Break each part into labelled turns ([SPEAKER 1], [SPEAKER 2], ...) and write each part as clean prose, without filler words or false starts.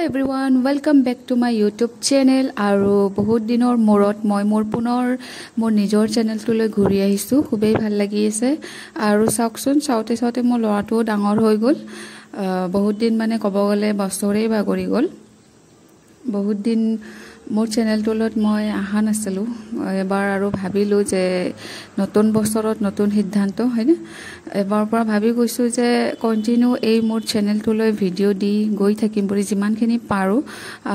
[SPEAKER 1] everyone, welcome back to my YouTube channel. আৰু বহুত দিনৰ মূৰত মই পুনৰ মোৰ নিজৰ চেনেলটোলৈ ঘূৰি আহিছো। খুবেই ভাল লাগি আছে আৰু চাওকচোন চাওতে মোৰ ল'ৰাটো ডাঙৰ হৈ গ'ল। বহুত দিন মানে ক'ব গ'লে বছৰেই বাগৰি গ'ল। বহুত দিন মোৰ চেনেলটোলত মই আহা নাছিলো। এবাৰ আৰু ভাবিলো যে নতুন বছৰত নতুন সিদ্ধান্ত হয়নে। এবাৰ পৰা ভাবি গৈছো যে কন্টিনিউ এই মোৰ চেনেলটোলৈ ভিডিঅ' দি গৈ থাকিম বুলি যিমানখিনি পাৰো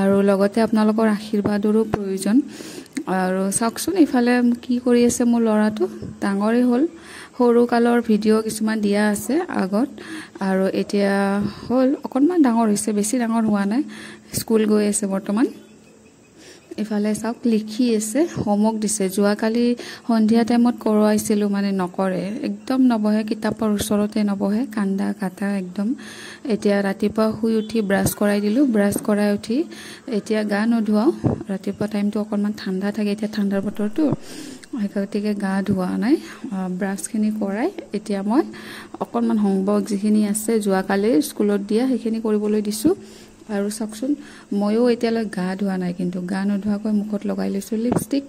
[SPEAKER 1] আৰু লগতে আপোনালোকৰ আশীৰ্বাদৰো প্ৰয়োজন। আৰু চাওকচোন ইফালে কি কৰি আছে মোৰ ল'ৰাটো ডাঙৰেই হ'ল। সৰু কালৰ ভিডিঅ' কিছুমান দিয়া আছে আগত আৰু এতিয়া হ'ল অকণমান ডাঙৰ হৈছে, বেছি ডাঙৰ হোৱা নাই। স্কুল গৈ আছে বৰ্তমান। ইফালে চাওক লিখি আছে, হোমৱৰ্ক দিছে। যোৱাকালি সন্ধিয়া টাইমত কৰোৱাইছিলোঁ, মানে নকৰে, একদম নবহে, কিতাপৰ ওচৰতে নবহে, কান্দা কাটা একদম। এতিয়া ৰাতিপুৱা শুই উঠি ব্ৰাছ কৰাই দিলোঁ। ব্ৰাছ কৰাই উঠি এতিয়া গা নোধোৱাওঁ। ৰাতিপুৱা টাইমটো অকণমান ঠাণ্ডা থাকে, এতিয়া ঠাণ্ডাৰ বতৰটো, গতিকে গা ধোৱা নাই। ব্ৰাছখিনি কৰাই এতিয়া মই অকণমান হোমৱৰ্ক যিখিনি আছে যোৱাকালি স্কুলত দিয়া সেইখিনি কৰিবলৈ দিছোঁ। আৰু চাওকচোন ময়ো এতিয়ালৈ গা ধোৱা নাই, কিন্তু গা নোধোৱাকৈ মুখত লগাই লৈছোঁ লিপষ্টিক,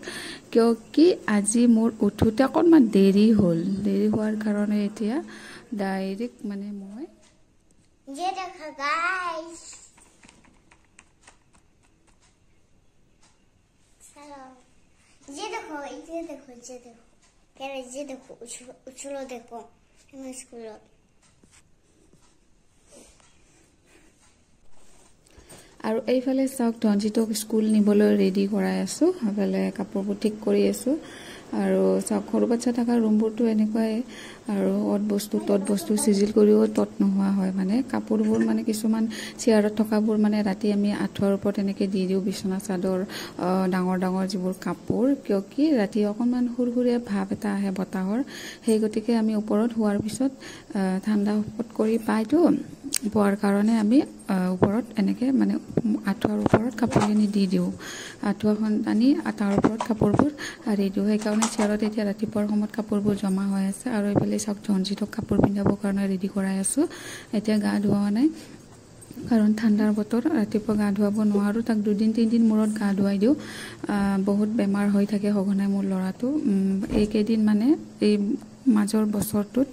[SPEAKER 1] কিয় কি আজি মোৰ উঠোতে অকণমান দেৰি হ'ল। দেৰি হোৱাৰ কাৰণে এতিয়া ডাইৰেক্ট মানে মই আৰু এইফালে চাওক ধনজিতক স্কুল নিবলৈ ৰেডি কৰাই আছোঁ। সেইফালে কাপোৰবোৰ ঠিক কৰি আছোঁ। আৰু চাওক সৰু বাচ্ছা থকা ৰুমবোৰতো এনেকুৱাই আৰু অত বস্তু তত বস্তু চিজিল কৰিও তত নোহোৱা হয়। মানে কাপোৰবোৰ মানে কিছুমান চেয়াৰত থকাবোৰ মানে ৰাতি আমি আঁঠুৱাৰ ওপৰত এনেকৈ দি দিওঁ, বিচনা চাদৰ ডাঙৰ ডাঙৰ যিবোৰ কাপোৰ, কিয় কি ৰাতি অকণমান সুৰসুৰীয়া ভাৱ এটা আহে বতাহৰ। সেই গতিকে আমি ওপৰত শোৱাৰ পিছত ঠাণ্ডা কৰি পাইতো পোৱাৰ কাৰণে আমি ওপৰত এনেকৈ মানে আঁঠুৱাৰ ওপৰত কাপোৰখিনি দি দিওঁ। আঁঠুৱাখন আনি তাৰ ওপৰত কাপোৰবোৰ আৰি দিওঁ। সেইকাৰণে চেয়াৰত এতিয়া ৰাতিপুৱাৰ সময়ত কাপোৰবোৰ জমা হৈ আছে। আৰু এইফালে চাওক ধনজিতক কাপোৰ পিন্ধাবৰ কাৰণে ৰেডি কৰাই আছোঁ। এতিয়া গা ধোৱা নাই কাৰণ ঠাণ্ডাৰ বতৰ, ৰাতিপুৱা গা ধুৱাব নোৱাৰোঁ। তাক 2-3 দিন মূৰত গা ধুৱাই দিওঁ। বহুত বেমাৰ হৈ থাকে সঘনাই মোৰ ল'ৰাটো। এইকেইদিন মানে এই মাজৰ বছৰটোত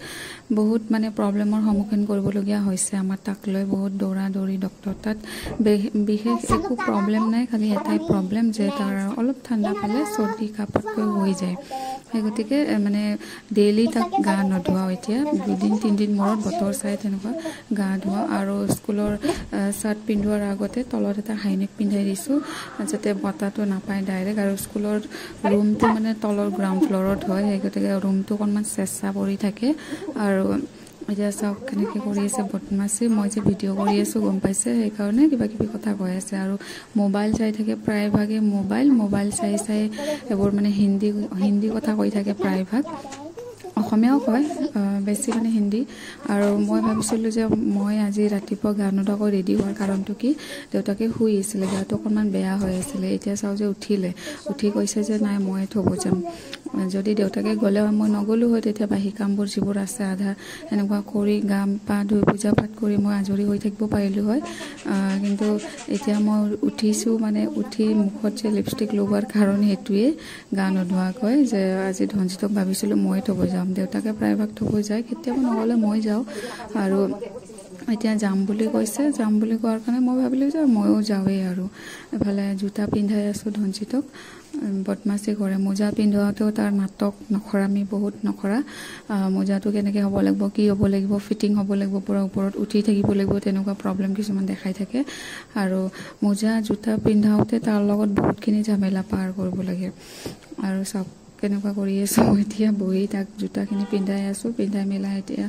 [SPEAKER 1] বহুত মানে প্ৰব্লেমৰ সন্মুখীন কৰিবলগীয়া হৈছে আমাৰ। তাক লৈ বহুত দৌৰা দৌৰি ডক্তৰ তাত। বিশেষ একো প্ৰব্লেম নাই, খালি এটাই প্ৰব্লেম যে তাৰ অলপ ঠাণ্ডা পালে চৰ্দি কাপতকৈ হৈ যায়। সেই গতিকে মানে ডেইলি তাক গা নোধোৱাওঁ। এতিয়া 2-3 দিন মূৰত বতৰ চাই তেনেকুৱা গা ধোৱাওঁ। আৰু স্কুলৰ চাৰ্ট পিন্ধোৱাৰ আগতে তলত এটা হাইনেক পিন্ধাই দিছোঁ যাতে বতাহটো নাপায় ডাইৰেক্ট। আৰু স্কুলৰ ৰুমটো মানে তলৰ গ্ৰাউণ্ড ফ্ল'ৰত হয়, সেই গতিকে ৰুমটো অকণমান চেঁচা পৰি থাকে। আৰু এতিয়া চাওক কেনেকৈ কৰি আছে বদমাছি। মই যে ভিডিঅ' কৰি আছোঁ গম পাইছে, সেইকাৰণে কিবা কিবি কথা কৈ আছে। আৰু মোবাইল চাই থাকে প্ৰায়ভাগে, মোবাইল চাই এইবোৰ মানে হিন্দী কথা কৈ থাকে প্ৰায়ভাগ। অসমীয়াও কয়, বেছি মানে হিন্দী। আৰু মই ভাবিছিলোঁ যে মই আজি ৰাতিপুৱা গা নোধোৱাকৈ ৰেডি হোৱাৰ কাৰণটো কি, দেউতাকে শুই আছিলে, গাটো অকণমান বেয়া হৈ আছিলে। এতিয়া চাওঁ যে উঠি কৈছে যে নাই মই থ'ব যাম। যদি দেউতাকে গ'লে হয় মই নগ'লো হয়, তেতিয়া বাহী কামবোৰ যিবোৰ আছে আধা এনেকুৱা কৰি গা পা ধুই পূজা পাঠ কৰি মই আজৰি হৈ থাকিব পাৰিলোঁ হয়। কিন্তু এতিয়া মই উঠিছোঁ, মানে উঠি মুখত যে লিপষ্টিক লগোৱাৰ কাৰণে সেইটোৱে গা নোধোৱাকৈ, যে আজি ধনজিতক ভাবিছিলোঁ মই থ'ব যাম। দেউতাকে প্ৰায়ভাগ থ'ব যায়, কেতিয়াবা নগ'লে মই যাওঁ। আৰু এতিয়া যাম বুলি কৈছে, যাম বুলি কোৱাৰ কাৰণে মই ভাবিলোঁ যে ময়ো যাওঁৱেই। আৰু এফালে জোতা পিন্ধাই আছোঁ ধনজিতক, বদমাচি কৰে। মোজা পিন্ধোৱাতেও তাৰ নাটক নখৰামি বহুত নখৰা। মোজাটো কেনেকৈ হ'ব লাগিব, কি হ'ব লাগিব, ফিটিং হ'ব লাগিব, পূৰা ওপৰত উঠি থাকিব লাগিব, তেনেকুৱা প্ৰব্লেম কিছুমান দেখাই থাকে। আৰু মোজা জোতা পিন্ধাওঁতে তাৰ লগত বহুতখিনি ঝামেলা পাৰ কৰিব লাগে। আৰু চাওক কেনেকুৱা কৰি আছোঁ, এতিয়া বহি তাক জোতাখিনি পিন্ধাই আছোঁ। পিন্ধাই মেলাই এতিয়া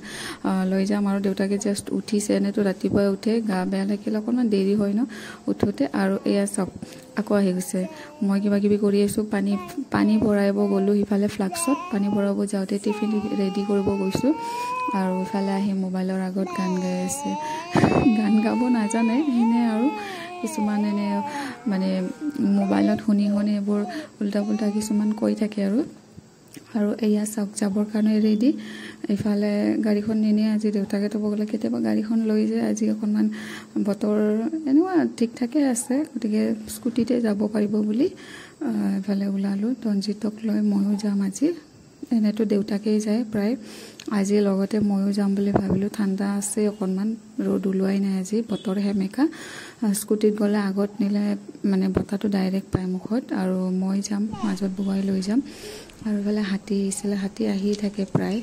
[SPEAKER 1] লৈ যাম। আৰু দেউতাকে জাষ্ট উঠিছে, এনেতো ৰাতিপুৱাই উঠে, গা বেয়া থাকিলে অকণমান দেৰি হয় ন উঠোতে। আৰু এয়া চাওক আকৌ আহি গৈছে। মই কিবা কিবি কৰি আছোঁ, পানী ভৰাব গ'লোঁ সিফালে ফ্লাক্সত। পানী ভৰাব যাওঁতে টিফিন ৰেডি কৰিব গৈছোঁ। আৰু ইফালে আহি মোবাইলৰ আগত গান গাই আছে। গান গাব নাজানে, এনে আৰু কিছুমান এনে মানে মোবাইলত শুনি এইবোৰ উল্টা পুল্টা কিছুমান কৈ থাকে। আৰু এয়া চাওক যাবৰ কাৰণে ৰেডি এইফালে গাড়ীখন নিনিয়ে আজি দেউতাকে তো বগলে কেতিয়াবা গাড়ীখন লৈ যায় আজি অকণমান বতৰ এনেকুৱা ঠিক ঠাকে আছে গতিকে স্কুটিতে যাব পাৰিব বুলি এইফালে ওলালোঁ ধনজিতক লৈ ময়ো যাম আজি এনেতো দেউতাকেই যায় প্ৰায় আজি লগতে ময়ো যাম বুলি ভাবিলোঁ ঠাণ্ডা আছে অকণমান ৰ'দ ওলোৱাই নাই আজি বতৰ হেমেকা স্কুটিত গ'লে আগত নিলে মানে বতাহটো ডাইৰেক্ট পায় মুখত আৰু মই যাম মাজত বহুৱাই লৈ যাম আৰু এইফালে হাতী আহিছিলে হাতী আহি থাকে প্ৰায়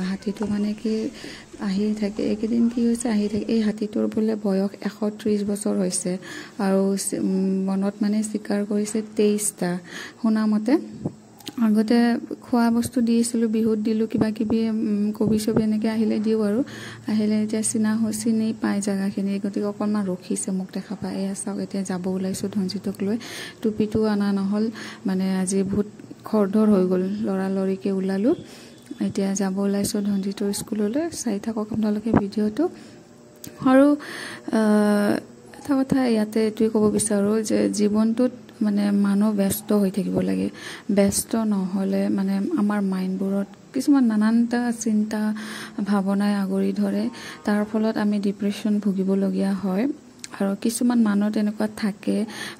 [SPEAKER 1] হাতীটো মানে কি আহি থাকে এইকেইদিন কি হৈছে আহি থাকে এই হাতীটোৰ বোলে বয়স 130 বছৰ হৈছে আৰু বনত মানে চিকাৰ কৰিছে 23টা শুনামতে আগতে খোৱা বস্তু দিছিলোঁ বিহুত দিলোঁ কিবা কিবি কবি ছবি এনেকৈ আহিলে দিওঁ আৰু আহিলে এতিয়া চিনি পায় জেগাখিনি গতিকে অকণমান ৰখিছে মোক দেখা পায় এয়া চাওক এতিয়া যাব ওলাইছোঁ ধনজিতক লৈ টুপিটো অনা নহ'ল মানে আজি বহুত খৰধৰ হৈ গ'ল লৰালৰিকৈ ওলালোঁ এতিয়া যাব ওলাইছোঁ ধনজিতৰ স্কুললৈ চাই থাকক আপোনালোকে ভিডিঅ'টো আৰু এটা কথা ইয়াতে এইটোৱে ক'ব বিচাৰোঁ যে জীৱনটোত মানে মানুহ ব্যস্ত হৈ থাকিব লাগে ব্যস্ত নহ'লে মানে আমাৰ মাইণ্ডবোৰত কিছুমান নানানটা চিন্তা ভাৱনাই আগুৰি ধৰে তাৰ ফলত আমি ডিপ্ৰেশ্যন ভুগিবলগীয়া হয় আৰু কিছুমান মানুহ তেনেকুৱা থাকে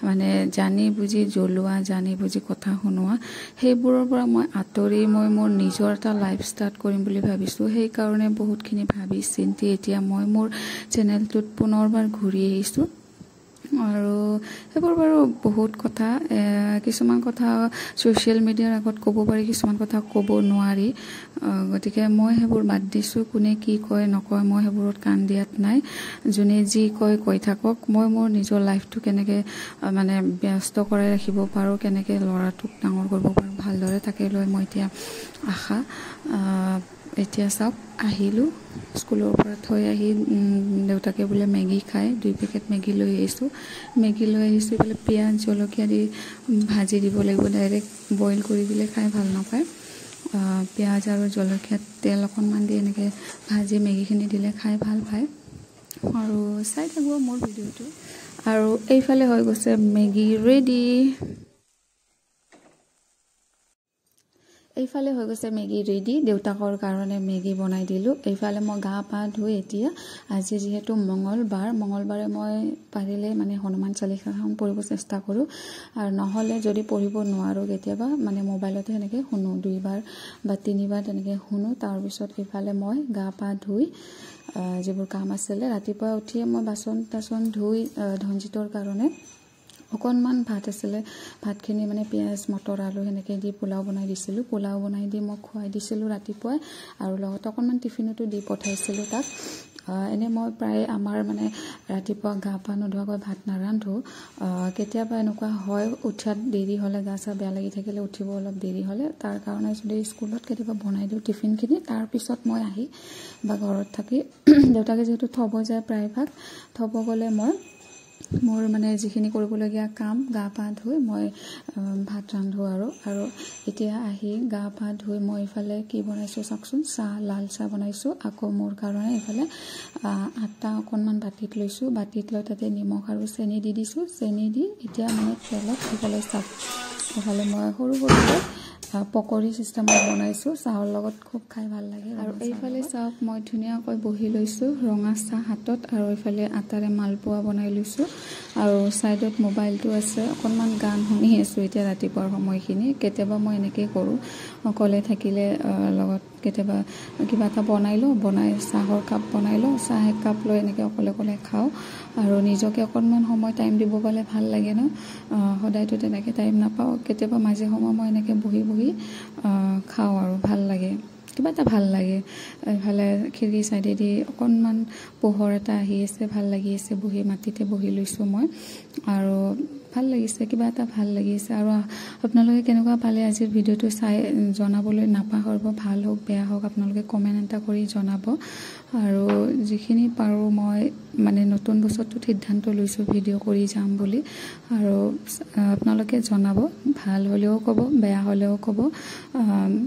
[SPEAKER 1] মানে জানি বুজি জ্বলোৱা জানি বুজি কথা শুনোৱা সেইবোৰৰ পৰা মই আঁতৰি মই মোৰ নিজৰ এটা লাইফ ষ্টাৰ্ট কৰিম বুলি ভাবিছোঁ সেইকাৰণে বহুতখিনি ভাবি চিন্তি এতিয়া মই মোৰ চেনেলটোত পুনৰবাৰ ঘূৰি আহিছোঁ আৰু সেইবোৰ বাৰু বহুত কথা কিছুমান কথা ছ'চিয়েল মিডিয়াৰ আগত ক'ব পাৰি কিছুমান কথা ক'ব নোৱাৰি গতিকে মই সেইবোৰ বাদ দিছোঁ কোনে কি কয় নকয় মই সেইবোৰত কাণ দিয়াত নাই যোনে যি কয় কৈ থাকক মই মোৰ নিজৰ লাইফটো কেনেকৈ মানে ব্যস্ত কৰাই ৰাখিব পাৰোঁ কেনেকৈ ল'ৰাটোক ডাঙৰ কৰিব পাৰোঁ ভালদৰে তাকে লৈ মই এতিয়া আশা এতিয়া চাওক আহিলোঁ স্কুলৰ পৰা থৈ আহি দেউতাকে বোলে মেগী খায় 2 পেকেট মেগী লৈ আহিছোঁ বোলে পিঁয়াজ জলকীয়া দি ভাজি দিব লাগিব ডাইৰেক্ট বইল কৰি দিলে খাই ভাল নাপায় পিঁয়াজ আৰু জলকীয়াত তেল অকণমান দি এনেকৈ ভাজি মেগীখিনি দিলে খাই ভাল পায় আৰু চাই থাকিব মোৰ ভিডিঅ'টো আৰু এইফালে হৈ গৈছে মেগী ৰেডি এইফালে হৈ গৈছে মেগী ৰেডি দেউতাকৰ কাৰণে মেগী বনাই দিলোঁ এইফালে মই গা পা ধুই এতিয়া আজি যিহেতু মঙলবাৰে মই পাৰিলে মানে হনুমান চালিচাখন পঢ়িব চেষ্টা কৰোঁ আৰু নহ'লে যদি পঢ়িব নোৱাৰোঁ কেতিয়াবা মানে মোবাইলতে এনেকৈ শুনো 2বাৰ বা 3বাৰ তেনেকৈ শুনো তাৰপিছত এইফালে মই গা পা ধুই যিবোৰ কাম আছিলে ৰাতিপুৱা উঠিয়ে মই বাচন ধুই ধনজিতৰ কাৰণে অকণমান ভাত আছিলে ভাতখিনি মানে পিঁয়াজ মটৰ আলু সেনেকৈ দি পোলাও বনাই দিছিলোঁ পোলাও বনাই দি মই খুৱাই দিছিলোঁ ৰাতিপুৱাই আৰু লগতে অকণমান টিফিনতো দি পঠাইছিলোঁ তাক এনে মই প্ৰায় আমাৰ মানে ৰাতিপুৱা গা পা নোধোৱাকৈ ভাত নাৰান্ধো কেতিয়াবা এনেকুৱা হয় উঠাত দেৰি হ'লে গা চা বেয়া লাগি থাকিলে উঠিব অলপ দেৰি হ'লে তাৰ কাৰণে যদি স্কুলত কেতিয়াবা বনাই দিওঁ টিফিনখিনি তাৰপিছত মই আহি বা ঘৰত থাকি দেউতাকে যিহেতু থ'ব যায় প্ৰায়ভাগ থ'ব গ'লে মই মোৰ মানে যিখিনি কৰিবলগীয়া কাম গা পা ধুই মই ভাত ৰান্ধো আৰু এতিয়া আহি গা পা ধুই মই ইফালে কি বনাইছোঁ চাওকচোন লাল চাহ বনাইছোঁ আকৌ মোৰ কাৰণে ইফালে আটা অকণমান বাতিত লৈছোঁ বাতিত লৈ তাতে নিমখ আৰু চেনি দি দিছোঁ চেনি দি এতিয়া মানে তেলত ইফালে চাহ ইফালে মই সৰু পকৰি চিষ্টেমত বনাইছোঁ চাহৰ লগত খুব খাই ভাল লাগে আৰু এইফালে চাওক মই ধুনীয়াকৈ বহি লৈছোঁ ৰঙা চাহ হাতত আৰু এইফালে আটাৰে মালপোৱা বনাই লৈছোঁ আৰু ছাইডত মোবাইলটো আছে অকণমান গান শুনি আছোঁ এতিয়া ৰাতিপুৱাৰ সময়খিনি কেতিয়াবা মই এনেকৈ কৰোঁ অকলে থাকিলে লগত কেতিয়াবা কিবা এটা বনাই চাহৰ কাপ বনাই লওঁ চাহ এক কাপ লৈ এনেকৈ অকলে খাওঁ আৰু নিজকে অকণমান সময় টাইম দিব পালে ভাল লাগে ন সদায়তো তেনেকৈ টাইম নাপাওঁ কেতিয়াবা মাজে সময় মই এনেকৈ বহি খাওঁ আৰু ভাল লাগে কিবা এটা ভাল লাগে এইফালে খিৰিকী চাইডেদি অকণমান পোহৰ এটা আহি আছে ভাল লাগি আছে মাটিতে বহি লৈছোঁ মই আৰু ভাল লাগিছে কিবা এটা ভাল লাগিছে আৰু আপোনালোকে কেনেকুৱা পালে আজিৰ ভিডিঅ'টো চাই জনাবলৈ নাপাহৰিব ভাল হওক বেয়া হওক আপোনালোকে কমেণ্ট এটা কৰি জনাব আৰু যিখিনি পাৰোঁ মই মানে নতুন বছৰটোত সিদ্ধান্ত লৈছোঁ ভিডিঅ' কৰি যাম বুলি আৰু আপোনালোকে জনাব ভাল হ'লেও ক'ব বেয়া হ'লেও ক'ব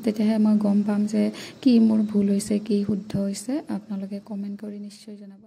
[SPEAKER 1] তেতিয়াহে মই গম পাম যে কি মোৰ ভুল হৈছে কি শুদ্ধ হৈছে আপোনালোকে কমেণ্ট কৰি নিশ্চয় জনাব